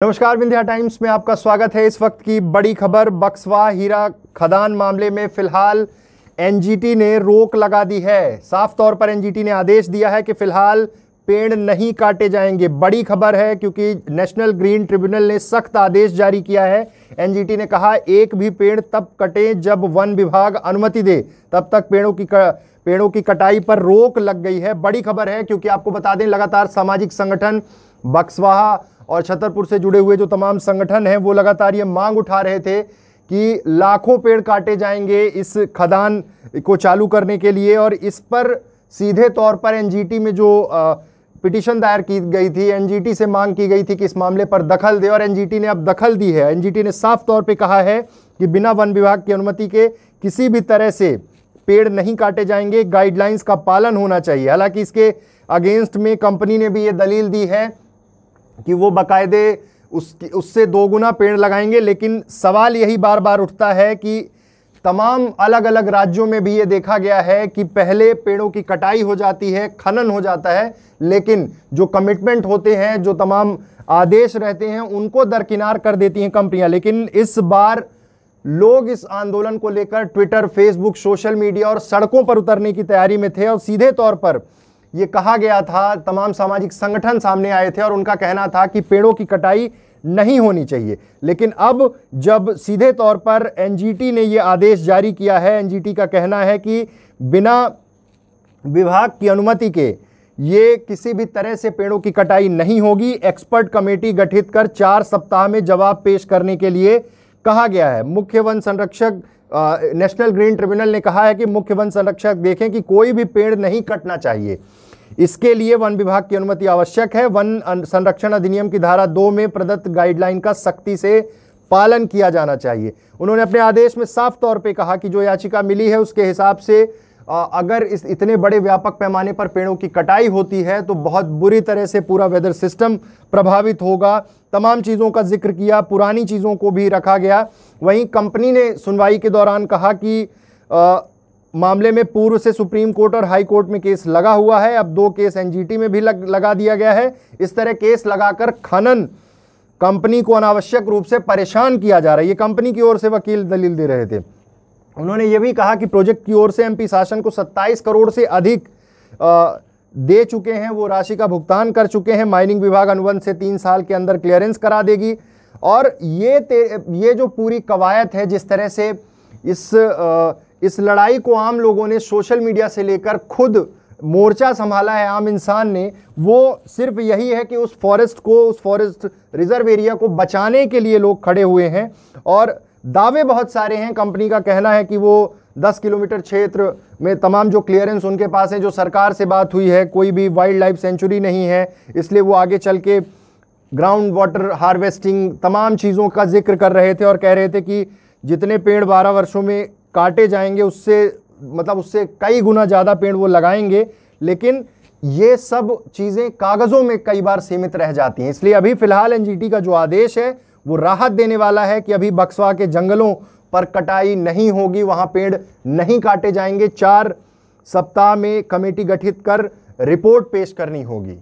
नमस्कार, विंध्या टाइम्स में आपका स्वागत है। इस वक्त की बड़ी खबर, बक्सवा हीरा खदान मामले में फिलहाल एनजीटी ने रोक लगा दी है। साफ तौर पर एनजीटी ने आदेश दिया है कि फिलहाल पेड़ नहीं काटे जाएंगे। बड़ी खबर है क्योंकि नेशनल ग्रीन ट्रिब्यूनल ने सख्त आदेश जारी किया है। एनजीटी ने कहा एक भी पेड़ तब कटे जब वन विभाग अनुमति दे, तब तक पेड़ों की कटाई पर रोक लग गई है। बड़ी खबर है क्योंकि आपको बता दें, लगातार सामाजिक संगठन बक्सवा और छतरपुर से जुड़े हुए जो तमाम संगठन हैं वो लगातार ये मांग उठा रहे थे कि लाखों पेड़ काटे जाएंगे इस खदान को चालू करने के लिए। और इस पर सीधे तौर पर एनजीटी में जो पिटीशन दायर की गई थी, एनजीटी से मांग की गई थी कि इस मामले पर दखल दे, और एनजीटी ने अब दखल दी है। एनजीटी ने साफ तौर पे कहा है कि बिना वन विभाग की अनुमति के किसी भी तरह से पेड़ नहीं काटे जाएंगे, गाइडलाइंस का पालन होना चाहिए। हालांकि इसके अगेंस्ट में कंपनी ने भी ये दलील दी है कि वो बाकायदे उससे दोगुना पेड़ लगाएंगे, लेकिन सवाल यही बार बार उठता है कि तमाम अलग अलग राज्यों में भी ये देखा गया है कि पहले पेड़ों की कटाई हो जाती है, खनन हो जाता है, लेकिन जो कमिटमेंट होते हैं, जो तमाम आदेश रहते हैं, उनको दरकिनार कर देती हैं कंपनियां। लेकिन इस बार लोग इस आंदोलन को लेकर ट्विटर, फेसबुक, सोशल मीडिया और सड़कों पर उतरने की तैयारी में थे। और सीधे तौर पर ये कहा गया था, तमाम सामाजिक संगठन सामने आए थे और उनका कहना था कि पेड़ों की कटाई नहीं होनी चाहिए। लेकिन अब जब सीधे तौर पर एनजीटी ने ये आदेश जारी किया है, एनजीटी का कहना है कि बिना विभाग की अनुमति के ये किसी भी तरह से पेड़ों की कटाई नहीं होगी। एक्सपर्ट कमेटी गठित कर 4 सप्ताह में जवाब पेश करने के लिए कहा गया है। मुख्य वन संरक्षक नेशनल ग्रीन ट्रिब्यूनल ने कहा है कि मुख्य वन संरक्षक देखें कि कोई भी पेड़ नहीं कटना चाहिए। इसके लिए वन विभाग की अनुमति आवश्यक है। वन संरक्षण अधिनियम की धारा 2 में प्रदत्त गाइडलाइन का सख्ती से पालन किया जाना चाहिए। उन्होंने अपने आदेश में साफ तौर पे कहा कि जो याचिका मिली है उसके हिसाब से अगर इस इतने बड़े व्यापक पैमाने पर पेड़ों की कटाई होती है तो बहुत बुरी तरह से पूरा वेदर सिस्टम प्रभावित होगा। तमाम चीज़ों का जिक्र किया, पुरानी चीज़ों को भी रखा गया। वहीं कंपनी ने सुनवाई के दौरान कहा कि मामले में पूर्व से सुप्रीम कोर्ट और हाई कोर्ट में केस लगा हुआ है। अब 2 केस एनजीटी में भी लगा दिया गया है। इस तरह केस लगाकर खनन कंपनी को अनावश्यक रूप से परेशान किया जा रहा है। ये कंपनी की ओर से वकील दलील दे रहे थे। उन्होंने ये भी कहा कि प्रोजेक्ट की ओर से एमपी शासन को 27 करोड़ से अधिक दे चुके हैं, वो राशि का भुगतान कर चुके हैं। माइनिंग विभाग अनुबंध से 3 साल के अंदर क्लियरेंस करा देगी। और ये जो पूरी कवायद है, जिस तरह से इस लड़ाई को आम लोगों ने सोशल मीडिया से लेकर खुद मोर्चा संभाला है, आम इंसान ने, वो सिर्फ यही है कि उस फॉरेस्ट रिजर्व एरिया को बचाने के लिए लोग खड़े हुए हैं। और दावे बहुत सारे हैं। कंपनी का कहना है कि वो 10 किलोमीटर क्षेत्र में तमाम जो क्लियरेंस उनके पास है, जो सरकार से बात हुई है, कोई भी वाइल्ड लाइफ सेंचुरी नहीं है, इसलिए वो आगे चल के ग्राउंड वाटर हार्वेस्टिंग तमाम चीज़ों का जिक्र कर रहे थे और कह रहे थे कि जितने पेड़ 12 वर्षों में काटे जाएंगे उससे कई गुना ज़्यादा पेड़ वो लगाएंगे। लेकिन ये सब चीज़ें कागज़ों में कई बार सीमित रह जाती हैं। इसलिए अभी फ़िलहाल एनजीटी का जो आदेश है वो राहत देने वाला है कि अभी बक्सवा के जंगलों पर कटाई नहीं होगी, वहाँ पेड़ नहीं काटे जाएंगे। 4 सप्ताह में कमेटी गठित कर रिपोर्ट पेश करनी होगी।